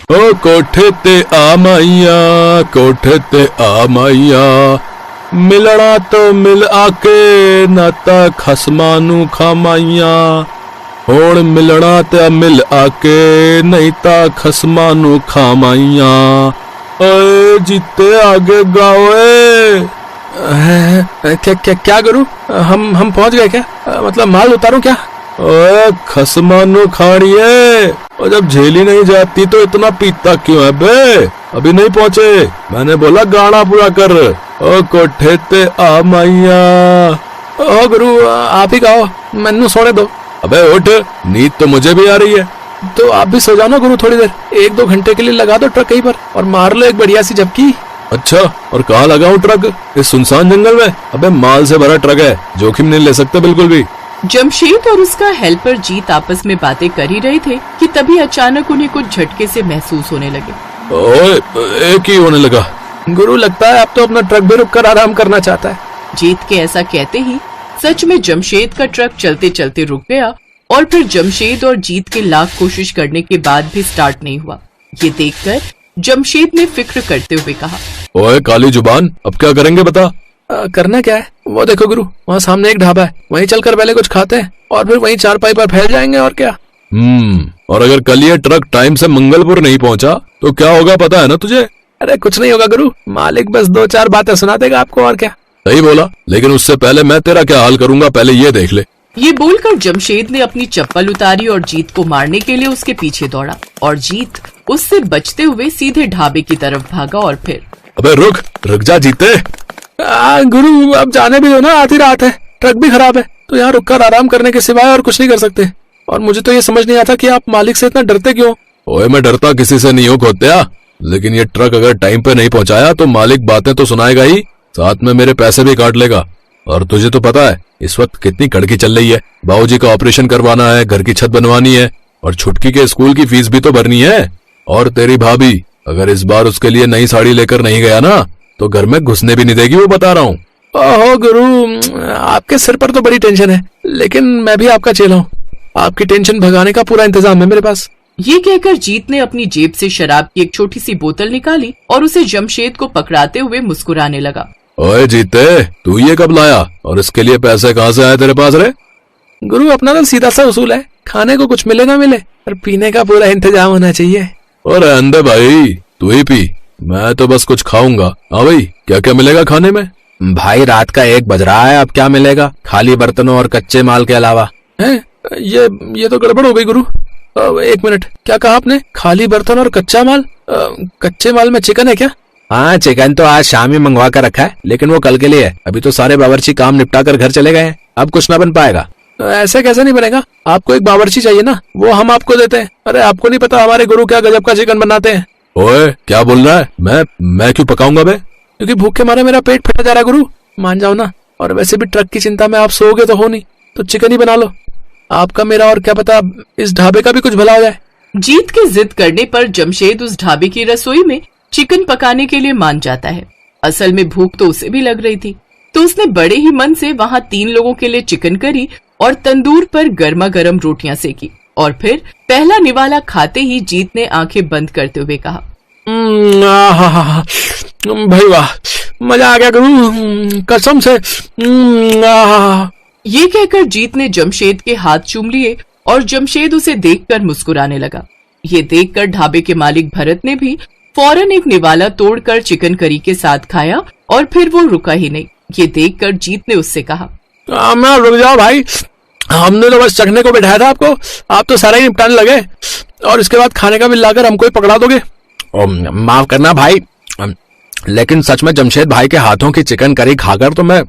ओ कोठे ते आ माइया, कोठे ते आ माइया, मिलना तो मिल आके नाता खसमां नू खामाइया। हुण मिलना ते मिल आके नहीं ता खसमां नू खामाइया। ओए जीते आगे गाओ। क्या करूं? हम पहुंच गए क्या? मतलब माल उतारूं क्या? ओए खसमां नू खाड़िए, और जब झेली नहीं जाती तो इतना पीता क्यों है बे? अभी नहीं पहुंचे, मैंने बोला गाना पूरा कर। ओ कोठे ते आ माइया। ओ गुरु आप ही गाओ, मैनू सोने दो। अबे उठ, नींद तो मुझे भी आ रही है। तो आप भी सो जाओ ना गुरु थोड़ी देर, 1-2 घंटे के लिए लगा दो ट्रक कहीं पर और मार लो एक बढ़िया सी झपकी। अच्छा, और कहाँ लगाऊं ट्रक? इस सुनसान जंगल में? अबे माल से भरा ट्रक है, जोखिम नहीं ले सकते बिल्कुल भी। जमशेद और उसका हेल्पर जीत आपस में बातें कर ही रहे थे कि तभी अचानक उन्हें कुछ झटके से महसूस होने लगे। ओए, एक ही होने लगा। गुरु लगता है अब तो अपना ट्रक भी रुक कर आराम करना चाहता है। जीत के ऐसा कहते ही सच में जमशेद का ट्रक चलते चलते रुक गया और फिर जमशेद और जीत के लाख कोशिश करने के बाद भी स्टार्ट नहीं हुआ। ये देखकर जमशेद ने फिक्र करते हुए कहा, ओए काली जुबान, अब क्या करेंगे बता? करना क्या है? वो देखो गुरु, वहाँ सामने एक ढाबा है, वहीं चलकर पहले कुछ खाते हैं और फिर वहीं चारपाई पर फैल जाएंगे और क्या। और अगर कल ये ट्रक टाइम से मंगलपुर नहीं पहुँचा तो क्या होगा पता है ना तुझे? अरे कुछ नहीं होगा गुरु, मालिक बस 2-4 बातें सुना देगा आपको और क्या। सही बोला, लेकिन उससे पहले मैं तेरा क्या हाल करूंगा पहले ये देख ले। ये बोलकर जमशेद ने अपनी चप्पल उतारी और जीत को मारने के लिए उसके पीछे दौड़ा और जीत उससे बचते हुए सीधे ढाबे की तरफ भागा और फिर। अबे रुक जा जीते। गुरु अब जाने भी दो ना, आधी रात है, ट्रक भी खराब है, तो यहाँ रुककर आराम करने के सिवाय और कुछ नहीं कर सकते। और मुझे तो ये समझ नहीं आता कि आप मालिक से इतना डरते क्यों? ओए मैं डरता किसी से नहीं हूँ खोत्या, लेकिन ये ट्रक अगर टाइम पे नहीं पहुँचाया तो मालिक बातें तो सुनाएगा ही, साथ में मेरे पैसे भी काट लेगा। और तुझे तो पता है इस वक्त कितनी कड़की चल रही है, बाबूजी का ऑपरेशन करवाना है, घर की छत बनवानी है और छुटकी के स्कूल की फीस भी तो भरनी है। और तेरी भाभी अगर इस बार उसके लिए नई साड़ी लेकर नहीं गया ना तो घर में घुसने भी नहीं देगी, वो बता रहा हूँ। ओहो गुरु, आपके सिर पर तो बड़ी टेंशन है, लेकिन मैं भी आपका चेला हूँ, आपकी टेंशन भगाने का पूरा इंतजाम है मेरे पास। ये कहकर जीत ने अपनी जेब से शराब की एक छोटी सी बोतल निकाली और उसे जमशेद को पकड़ाते हुए मुस्कुराने लगा। ओए जीते, तू ये कब लाया और इसके लिए पैसे कहाँ से आए तेरे पास रे? गुरु अपना तो सीधा सा उसूल है, खाने को कुछ मिले ना मिले पर पीने का पूरा इंतजाम होना चाहिए। और अंदर भाई तू ही पी, मैं तो बस कुछ खाऊंगा। हाँ भाई, क्या क्या मिलेगा खाने में? भाई रात का 1 बज रहा है, अब क्या मिलेगा खाली बर्तनों और कच्चे माल के अलावा? है ये तो गड़बड़ हो गई गुरु। 1 मिनट, क्या कहा आपने? खाली बर्तन और कच्चा माल? कच्चे माल में चिकन है क्या? हाँ, चिकन तो आज शाम ही मंगवा कर रखा है, लेकिन वो कल के लिए है। अभी तो सारे बावर्ची काम निपटा कर घर चले गए हैं, अब कुछ ना बन पाएगा। ऐसे कैसे नहीं बनेगा? आपको एक बावर्ची चाहिए ना, वो हम आपको देते हैं। अरे आपको नहीं पता हमारे गुरु क्या गजब का चिकन बनाते हैं। ओए क्या बोल रहा है? मैं क्यों पकाऊंगा बे? क्योंकि भूख के मारे मेरा पेट फटा जा रहा है गुरु, मान जाओ ना। और वैसे भी ट्रक की चिंता में आप सोओगे तो हो नहीं, तो चिकन ही बना लो। आपका मेरा और क्या पता इस ढाबे का भी कुछ भला हो जाए। जीत के जिद करने पर जमशेद उस ढाबे की रसोई में चिकन पकाने के लिए मान जाता है। असल में भूख तो उसे भी लग रही थी, तो उसने बड़े ही मन से वहाँ 3 लोगों के लिए चिकन करी और तंदूर पर गर्मा गर्म रोटियां सेकी। और फिर पहला निवाला खाते ही जीत ने आंखें बंद करते हुए कहा, भाई वाह, मजा आ गया गुरु, कसम से। ये कहकर जीत ने जमशेद के हाथ चूम लिए और जमशेद उसे देखकर मुस्कुराने लगा। ये देखकर ढाबे के मालिक भरत ने भी फौरन एक निवाला तोड़कर चिकन करी के साथ खाया और फिर वो रुका ही नहीं। ये देखकर जीत ने उससे कहा, मैं रुक जाओ भाई, हमने तो बस चखने को बैठाया था आपको, आप तो सारा ही निपटाने लगे और इसके बाद खाने का बिल लाकर हमको ही पकड़ा दोगे। माफ करना भाई, लेकिन सच में जमशेद भाई के हाथों की चिकन करी खाकर तो मैं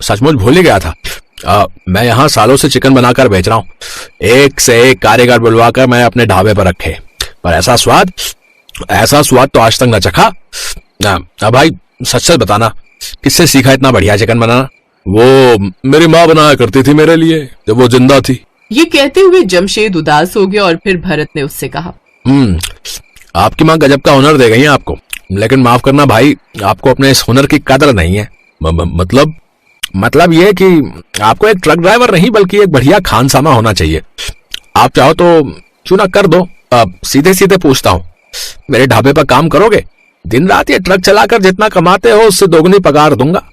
सचमुच भूल ही गया था। मैं यहाँ सालों से चिकन बनाकर बेच रहा हूँ, एक से एक कारीगर बुलवाकर मैं अपने ढाबे पर रखे, पर ऐसा स्वाद तो आज तक न चखा। भाई सच सच बताना, किससे सीखा इतना बढ़िया चिकन बनाना? वो मेरी माँ बनाया करती थी मेरे लिए जब वो जिंदा थी। ये कहते हुए जमशेद उदास हो गया और फिर भरत ने उससे कहा, आपकी माँ गजब का हुनर दे गई है आपको, लेकिन माफ करना भाई, आपको अपने इस हुनर की कदर नहीं है। मतलब ये कि आपको एक ट्रक ड्राइवर नहीं बल्कि एक बढ़िया खानसामा होना चाहिए। आप चाहो तो क्यों ना कर दो। सीधे सीधे पूछता हूँ, मेरे ढाबे पर काम करोगे? दिन रात ये ट्रक चलाकर जितना कमाते हो उससे दोगुनी पगार दूंगा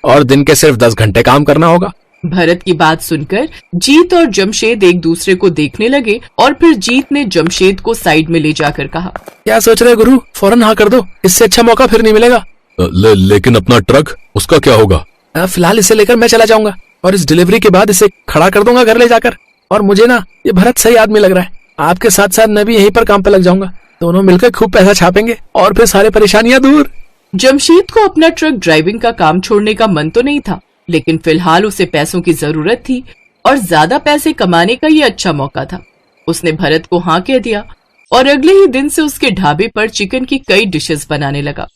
और दिन के सिर्फ 10 घंटे काम करना होगा। भरत की बात सुनकर जीत और जमशेद एक दूसरे को देखने लगे और फिर जीत ने जमशेद को साइड में ले जाकर कहा, क्या सोच रहे गुरु? फौरन हाँ कर दो, इससे अच्छा मौका फिर नहीं मिलेगा। लेकिन अपना ट्रक, उसका क्या होगा? फिलहाल इसे लेकर मैं चला जाऊंगा और इस डिलीवरी के बाद इसे खड़ा कर दूंगा घर ले जाकर। और मुझे ना ये भरत सही आदमी लग रहा है। आपके साथ साथ मैं भी यहीं पर काम पे लग जाऊंगा। दोनों मिलकर खूब पैसा छापेंगे और फिर सारी परेशानियां दूर। जमशेद को अपना ट्रक ड्राइविंग का काम छोड़ने का मन तो नहीं था, लेकिन फिलहाल उसे पैसों की जरूरत थी और ज्यादा पैसे कमाने का ये अच्छा मौका था। उसने भरत को हाँ कह दिया और अगले ही दिन से उसके ढाबे पर चिकन की कई डिशेस बनाने लगा।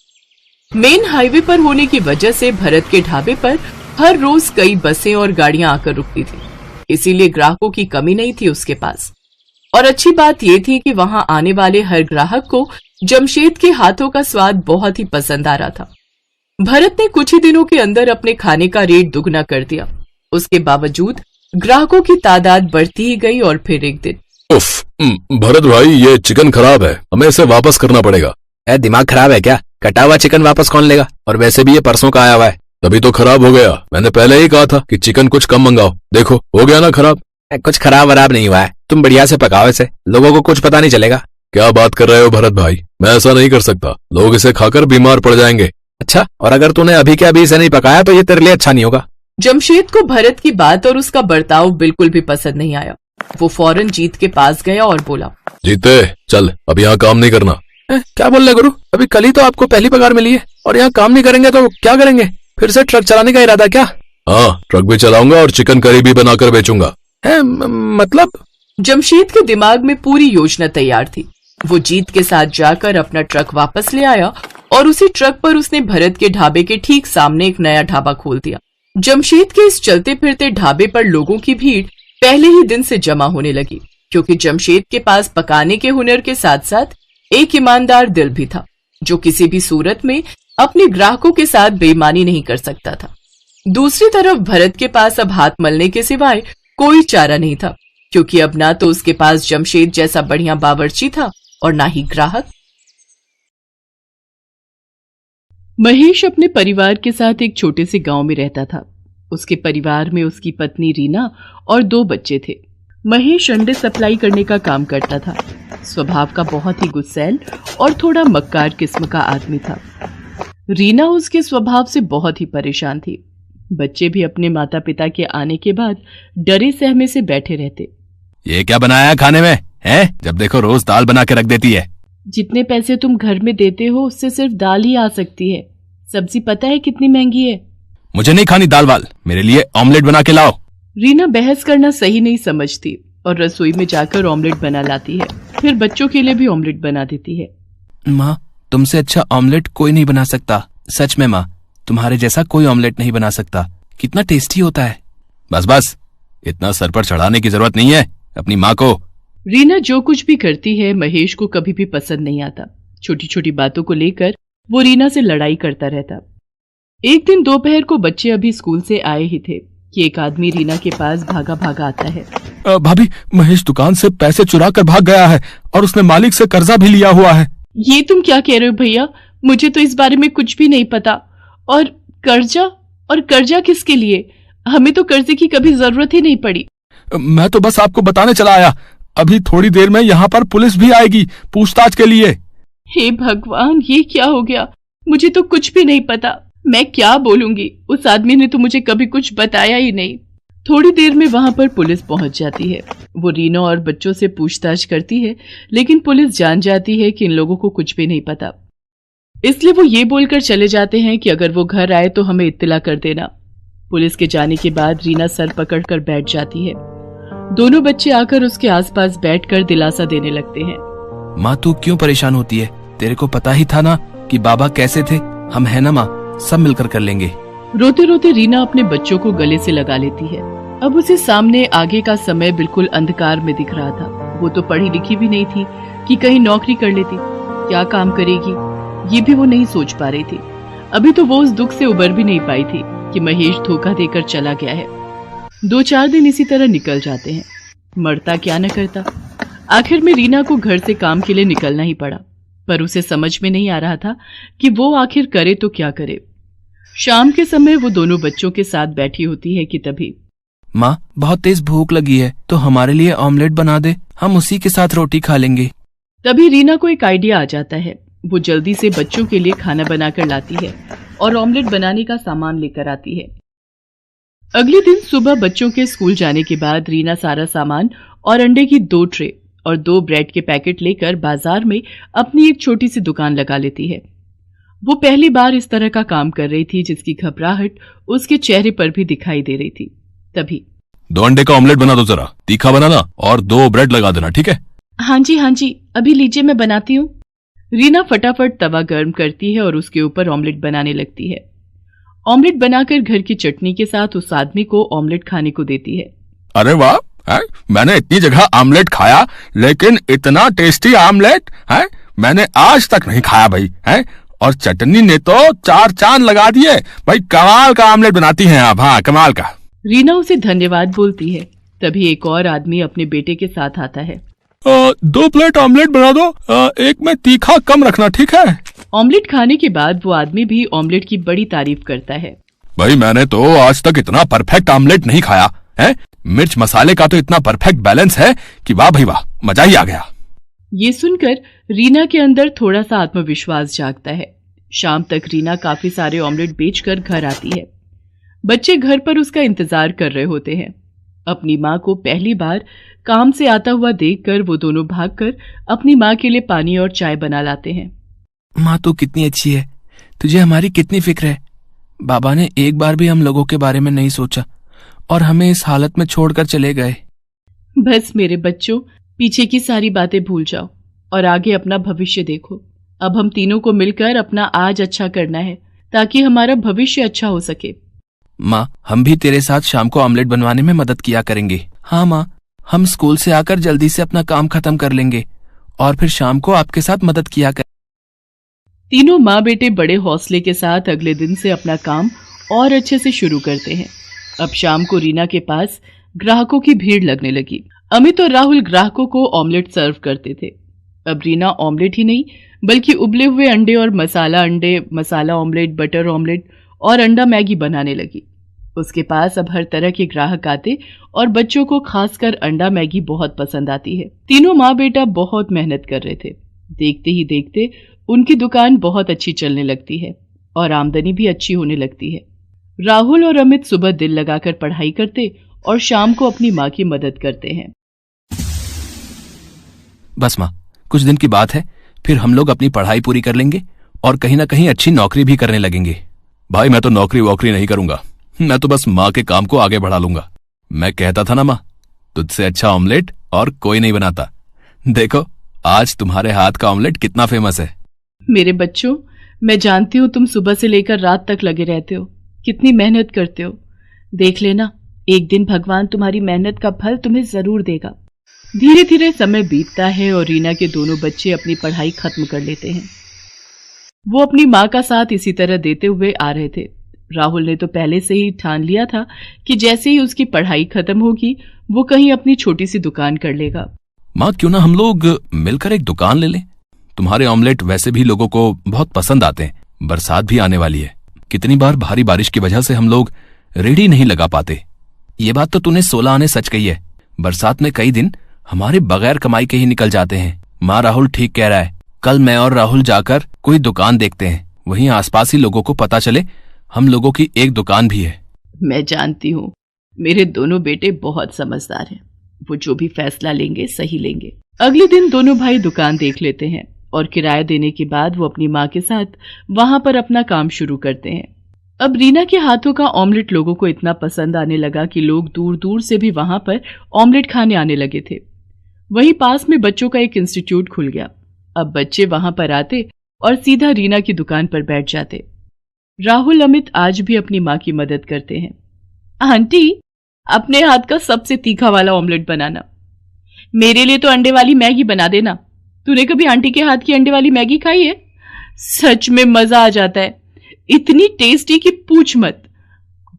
मेन हाईवे पर होने की वजह से भरत के ढाबे पर हर रोज कई बसें और गाड़ियां आकर रुकती थी, इसीलिए ग्राहकों की कमी नहीं थी उसके पास। और अच्छी बात यह थी कि वहां आने वाले हर ग्राहक को जमशेद के हाथों का स्वाद बहुत ही पसंद आ रहा था। भरत ने कुछ ही दिनों के अंदर अपने खाने का रेट दुगना कर दिया। उसके बावजूद ग्राहकों की तादाद बढ़ती ही गई और फिर एक दिन, उफ, भरत भाई ये चिकन खराब है, हमें इसे वापस करना पड़ेगा। दिमाग खराब है क्या? कटा हुआ चिकन वापस कौन लेगा? और वैसे भी ये परसों का आया हुआ है। तभी तो खराब हो गया। मैंने पहले ही कहा था कि चिकन कुछ कम मंगाओ, देखो हो गया ना खराब। कुछ खराब वराब नहीं हुआ है, तुम बढ़िया से पकाओ इसे, लोगों को कुछ पता नहीं चलेगा। क्या बात कर रहे हो भरत भाई, मैं ऐसा नहीं कर सकता, लोग इसे खाकर बीमार पड़ जाएंगे। अच्छा, और अगर तूने अभी के अभी इसे नहीं पकाया तो ये तेरे लिए अच्छा नहीं होगा। जमशेद को भरत की बात और उसका बर्ताव बिल्कुल भी पसंद नहीं आया। वो फौरन जीत के पास गया और बोला, जीते चल, अब यहाँ काम नहीं करना। क्या बोल रहे गुरु? अभी कल ही तो आपको पहली पगार मिली है और यहाँ काम नहीं करेंगे तो क्या करेंगे? फिर से ट्रक चलाने का इरादा क्या? हाँ, ट्रक भी चलाऊंगा और चिकन करी भी बनाकर बेचूंगा। मतलब? जमशेद के दिमाग में पूरी योजना तैयार थी। वो जीत के साथ जाकर अपना ट्रक वापस ले आया और उसी ट्रक पर उसने भरत के ढाबे के ठीक सामने एक नया ढाबा खोल दिया। जमशेद के इस चलते फिरते ढाबे पर लोगों की भीड़ पहले ही दिन से जमा होने लगी, क्योंकि जमशेद के पास पकाने के हुनर के साथ साथ एक ईमानदार दिल भी था, जो किसी भी सूरत में अपने ग्राहकों के साथ बेईमानी नहीं कर सकता था। दूसरी तरफ भरत के पास अब हाथ मलने के सिवाय कोई चारा नहीं था, क्योंकि अब ना तो उसके पास जमशेद जैसा बढ़िया बावर्ची था और ना ही ग्राहक। महेश अपने परिवार के साथ एक छोटे से गांव में रहता था। उसके परिवार में उसकी पत्नी रीना और 2 बच्चे थे। महेश अंडे सप्लाई करने का काम करता था। स्वभाव का बहुत ही गुस्सैल और थोड़ा मक्कार किस्म का आदमी था। रीना उसके स्वभाव से बहुत ही परेशान थी। बच्चे भी अपने माता पिता के आने के बाद डरे सहमे से बैठे रहते। ये क्या बनाया है खाने में है? जब देखो रोज दाल बना के रख देती है। जितने पैसे तुम घर में देते हो उससे सिर्फ दाल ही आ सकती है। सब्जी पता है कितनी महंगी है? मुझे नहीं खानी दाल वाल, मेरे लिए ऑमलेट बना के लाओ। रीना बहस करना सही नहीं समझती और रसोई में जाकर ऑमलेट बना लाती है। फिर बच्चों के लिए भी ऑमलेट बना देती है। माँ, तुमसे अच्छा ऑमलेट कोई नहीं बना सकता। सच में माँ, तुम्हारे जैसा कोई ऑमलेट नहीं बना सकता। कितना टेस्टी होता है। बस बस, इतना सर पर चढ़ाने की जरूरत नहीं है अपनी माँ को। रीना जो कुछ भी करती है महेश को कभी भी पसंद नहीं आता। छोटी छोटी बातों को लेकर वो रीना से लड़ाई करता रहता। एक दिन दोपहर को बच्चे अभी स्कूल से आए ही थे कि एक आदमी रीना के पास भागा भागा आता है। भाभी, महेश दुकान से पैसे चुरा कर भाग गया है और उसने मालिक से कर्जा भी लिया हुआ है। ये तुम क्या कह रहे हो भैया? मुझे तो इस बारे में कुछ भी नहीं पता। और कर्जा किसके लिए? हमें तो कर्जे की कभी जरूरत ही नहीं पड़ी। मैं तो बस आपको बताने चला आया। अभी थोड़ी देर में यहाँ पर पुलिस भी आएगी पूछताछ के लिए। हे भगवान, ये क्या हो गया? मुझे तो कुछ भी नहीं पता। मैं क्या बोलूंगी? उस आदमी ने तो मुझे कभी कुछ बताया ही नहीं। थोड़ी देर में वहां पर पुलिस पहुंच जाती है। वो रीना और बच्चों से पूछताछ करती है, लेकिन पुलिस जान जाती है कि इन लोगों को कुछ भी नहीं पता। इसलिए वो ये बोलकर चले जाते हैं कि अगर वो घर आए तो हमें इत्तला कर देना। पुलिस के जाने के बाद रीना सर पकड़कर बैठ जाती है। दोनों बच्चे आकर उसके आसपास बैठकर दिलासा देने लगते हैं। माँ, तू क्यों परेशान होती है? तेरे को पता ही था ना कि बाबा कैसे थे। हम है ना माँ, सब मिलकर कर लेंगे। रोते रोते रीना अपने बच्चों को गले से लगा लेती है। अब उसे सामने आगे का समय बिल्कुल अंधकार में दिख रहा था। वो तो पढ़ी लिखी भी नहीं थी कि कहीं नौकरी कर लेती। क्या काम करेगी ये भी वो नहीं सोच पा रही थी। अभी तो वो उस दुख से उबर भी नहीं पाई थी कि महेश धोखा देकर चला गया है। 2-4 दिन इसी तरह निकल जाते हैं। मरता क्या न करता। आखिर में रीना को घर से काम के लिए निकलना ही पड़ा। पर उसे समझ में नहीं आ रहा था कि वो आखिर करे तो क्या करे। शाम के समय वो दोनों बच्चों के साथ बैठी होती है कि तभी माँ, बहुत तेज भूख लगी है, तो हमारे लिए ऑमलेट बना दे, हम उसी के साथ रोटी खा लेंगे। तभी रीना को एक आइडिया आ जाता है। वो जल्दी से बच्चों के लिए खाना बनाकर लाती है और ऑमलेट बनाने का सामान लेकर आती है। अगले दिन सुबह बच्चों के स्कूल जाने के बाद रीना सारा सामान और अंडे की 2 ट्रे और 2 ब्रेड के पैकेट लेकर बाजार में अपनी एक छोटी सी दुकान लगा लेती है। वो पहली बार इस तरह का काम कर रही थी, जिसकी घबराहट उसके चेहरे पर भी दिखाई दे रही थी। तभी 2 अंडे का ऑमलेट बना दो, जरा तीखा बनाना, और 2 ब्रेड लगा देना, ठीक है? हाँ जी, अभी लीजिए, मैं बनाती हूँ। रीना फटाफट तवा गर्म करती है और उसके ऊपर ऑमलेट बनाने लगती है। ऑमलेट बनाकर घर की चटनी के साथ उस आदमी को ऑमलेट खाने को देती है। अरे वाह, मैंने इतनी जगह आमलेट खाया, लेकिन इतना टेस्टी आमलेट है मैंने आज तक नहीं खाया भाई। है और चटनी ने तो 4 चांद लगा दिए भाई। कमाल का आमलेट बनाती हैं आप। हाँ, कमाल का। रीना उसे धन्यवाद बोलती है। तभी एक और आदमी अपने बेटे के साथ आता है। 2 प्लेट ऑमलेट बना दो, एक में तीखा कम रखना, ठीक है? ऑमलेट खाने के बाद वो आदमी भी ऑमलेट की बड़ी तारीफ करता है। भाई मैंने तो आज तक इतना परफेक्ट ऑमलेट नहीं खाया है। मिर्च मसाले का तो इतना परफेक्ट बैलेंस है कि वाह भाई वाह, मजा ही आ गया। ये सुनकर रीना के अंदर थोड़ा सा आत्मविश्वास जागता है। शाम तक रीना काफी सारे ऑमलेट बेचकर घर आती है। बच्चे घर पर उसका इंतजार कर रहे होते हैं। अपनी माँ को पहली बार काम से आता हुआ देखकर वो दोनों भागकर अपनी माँ के लिए पानी और चाय बना लाते हैं। माँ तू कितनी अच्छी है, तुझे हमारी कितनी फिक्र है। बाबा ने एक बार भी हम लोगों के बारे में नहीं सोचा और हमें इस हालत में छोड़कर चले गए। बस मेरे बच्चों, पीछे की सारी बातें भूल जाओ और आगे अपना भविष्य देखो। अब हम तीनों को मिलकर अपना आज अच्छा करना है ताकि हमारा भविष्य अच्छा हो सके। माँ, हम भी तेरे साथ शाम को ऑमलेट बनवाने में मदद किया करेंगे। हाँ माँ, हम स्कूल से आकर जल्दी से अपना काम खत्म कर लेंगे और फिर शाम को आपके साथ मदद किया कर। तीनों माँ बेटे बड़े हौसले के साथ अगले दिन से अपना काम और अच्छे से शुरू करते हैं। अब शाम को रीना के पास ग्राहकों की भीड़ लगने लगी। अमित और राहुल ग्राहकों को ऑमलेट सर्व करते थे। अब रीना ऑमलेट ही नहीं बल्कि उबले हुए अंडे और अंडे, मसाला ऑमलेट, बटर ऑमलेट और अंडा मैगी बनाने लगी। उसके पास अब हर तरह के ग्राहक आते और बच्चों को खासकर अंडा मैगी बहुत पसंद आती है। तीनों माँ बेटा बहुत मेहनत कर रहे थे। देखते ही देखते उनकी दुकान बहुत अच्छी चलने लगती है और आमदनी भी अच्छी होने लगती है। राहुल और अमित सुबह दिल लगाकर पढ़ाई करते और शाम को अपनी माँ की मदद करते हैं। बस माँ, कुछ दिन की बात है, फिर हम लोग अपनी पढ़ाई पूरी कर लेंगे और कहीं ना कहीं अच्छी नौकरी भी करने लगेंगे। भाई मैं तो नौकरी वोकरी नहीं करूंगा, मैं तो बस माँ के काम को आगे बढ़ा लूंगा। मैं कहता था ना माँ, तुझसे अच्छा ऑमलेट और कोई नहीं बनाता। देखो आज तुम्हारे हाथ का ऑमलेट कितना फेमस है। मेरे बच्चों, मैं जानती हूँ तुम सुबह से लेकर रात तक लगे रहते हो, कितनी मेहनत करते हो। देख लेना, एक दिन भगवान तुम्हारी मेहनत का फल तुम्हें जरूर देगा। धीरे धीरे समय बीतता है और रीना के दोनों बच्चे अपनी पढ़ाई खत्म कर लेते हैं। वो अपनी माँ का साथ इसी तरह देते हुए आ रहे थे। राहुल ने तो पहले से ही ठान लिया था कि जैसे ही उसकी पढ़ाई खत्म होगी वो कहीं अपनी छोटी सी दुकान कर लेगा। माँ, क्यों ना हम लोग मिलकर एक दुकान ले लें? तुम्हारे ऑमलेट वैसे भी लोगों को बहुत पसंद आते हैं। बरसात भी आने वाली है, कितनी बार भारी बारिश की वजह से हम लोग रेडी नहीं लगा पाते। ये बात तो तूने 16 आने सच कही है। बरसात में कई दिन हमारे बगैर कमाई के ही निकल जाते हैं। माँ, राहुल ठीक कह रहा है। कल मैं और राहुल जाकर कोई दुकान देखते हैं, वहीं आसपास ही लोगों को पता चले हम लोगों की एक दुकान भी है। मैं जानती हूँ मेरे दोनों बेटे बहुत समझदार हैं। वो जो भी फैसला लेंगे सही लेंगे। अगले दिन दोनों भाई दुकान देख लेते हैं और किराया देने के बाद वो अपनी माँ के साथ वहां पर अपना काम शुरू करते हैं। अब रीना के हाथों का ऑमलेट लोगों को इतना पसंद आने लगा कि लोग दूर दूर से भी वहां पर ऑमलेट खाने आने लगे थे। वहीं पास में बच्चों का एक इंस्टीट्यूट खुल गया। अब बच्चे वहां पर आते और सीधा रीना की दुकान पर बैठ जाते। राहुल अमित आज भी अपनी माँ की मदद करते हैं। आंटी, अपने हाथ का सबसे तीखा वाला ऑमलेट बनाना। मेरे लिए तो अंडे वाली मैगी बना देना। तूने कभी आंटी के हाथ की अंडे वाली मैगी खाई है? सच में मजा आ जाता है, इतनी टेस्टी कि पूछ मत।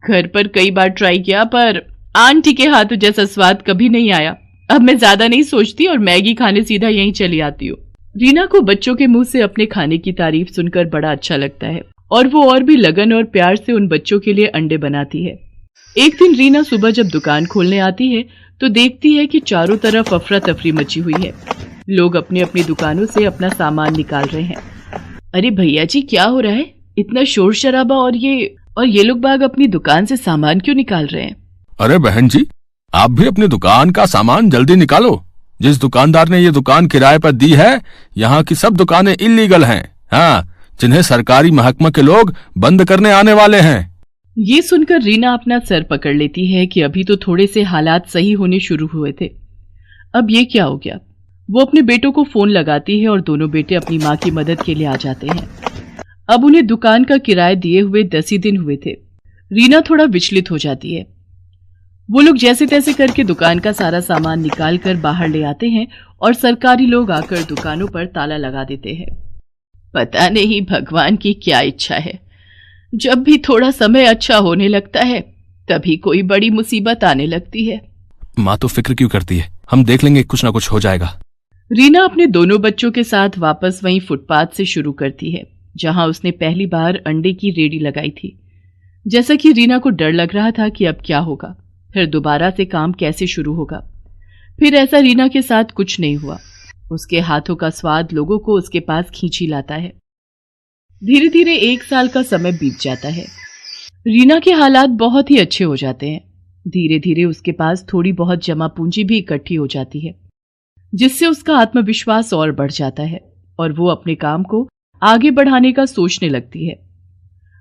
घर पर कई बार ट्राई किया पर आंटी के हाथ जैसा स्वाद कभी नहीं आया। अब मैं ज्यादा नहीं सोचती और मैगी खाने सीधा यहीं चली आती हूँ। रीना को बच्चों के मुंह से अपने खाने की तारीफ सुनकर बड़ा अच्छा लगता है और वो और भी लगन और प्यार से उन बच्चों के लिए अंडे बनाती है। एक दिन रीना सुबह जब दुकान खोलने आती है तो देखती है कि चारों तरफ अफरा तफरी मची हुई है। लोग अपनी अपनी दुकानों से अपना सामान निकाल रहे हैं। अरे भैया जी, क्या हो रहा है? इतना शोर शराबा और ये लोग बाग अपनी दुकान से सामान क्यों निकाल रहे हैं? अरे बहन जी, आप भी अपनी दुकान का सामान जल्दी निकालो। जिस दुकानदार ने ये दुकान किराए पर दी है, यहाँ की सब दुकानें इल्लीगल हैं। हाँ, जिन्हें सरकारी महकमा के लोग बंद करने आने वाले हैं। ये सुनकर रीना अपना सर पकड़ लेती है कि अभी तो थोड़े से हालात सही होने शुरू हुए थे, अब ये क्या हो गया। वो अपने बेटों को फोन लगाती है और दोनों बेटे अपनी माँ की मदद के लिए आ जाते हैं। अब उन्हें दुकान का किराया दिए हुए 10 ही दिन हुए थे। रीना थोड़ा विचलित हो जाती है। वो लोग जैसे तैसे करके दुकान का सारा सामान निकाल कर बाहर ले आते हैं और सरकारी लोग आकर दुकानों पर ताला लगा देते हैं। पता नहीं भगवान की क्या इच्छा है, जब भी थोड़ा समय अच्छा होने लगता है तभी कोई बड़ी मुसीबत आने लगती है। माँ तो फिक्र क्यों करती है, हम देख लेंगे, कुछ ना कुछ हो जाएगा। रीना अपने दोनों बच्चों के साथ वापस वहीं फुटपाथ से शुरू करती है जहां उसने पहली बार अंडे की रेडी लगाई थी। जैसा कि रीना को डर लग रहा था कि अब क्या होगा, फिर दोबारा से काम कैसे शुरू होगा। फिर ऐसा रीना के साथ कुछ नहीं हुआ। उसके हाथों का स्वाद लोगों को उसके पास खींच ही लाता है। धीरे धीरे 1 साल का समय बीत जाता है। रीना के हालात बहुत ही अच्छे हो जाते हैं। धीरे धीरे उसके पास थोड़ी बहुत जमा पूंजी भी इकट्ठी हो जाती है, जिससे उसका आत्मविश्वास और बढ़ जाता है और वो अपने काम को आगे बढ़ाने का सोचने लगती है।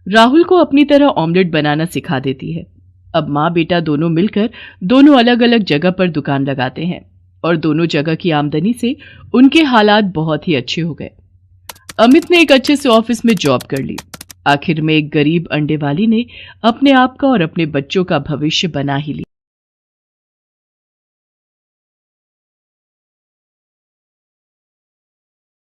राहुल को अपनी तरह ऑमलेट बनाना सिखा देती है। अब माँ बेटा दोनों मिलकर दोनों अलग अलग जगह पर दुकान लगाते हैं और दोनों जगह की आमदनी से उनके हालात बहुत ही अच्छे हो गए। अमित ने एक अच्छे से ऑफिस में जॉब कर ली। आखिर में एक गरीब अंडे वाली ने अपने आप का और अपने बच्चों का भविष्य बना ही लिया।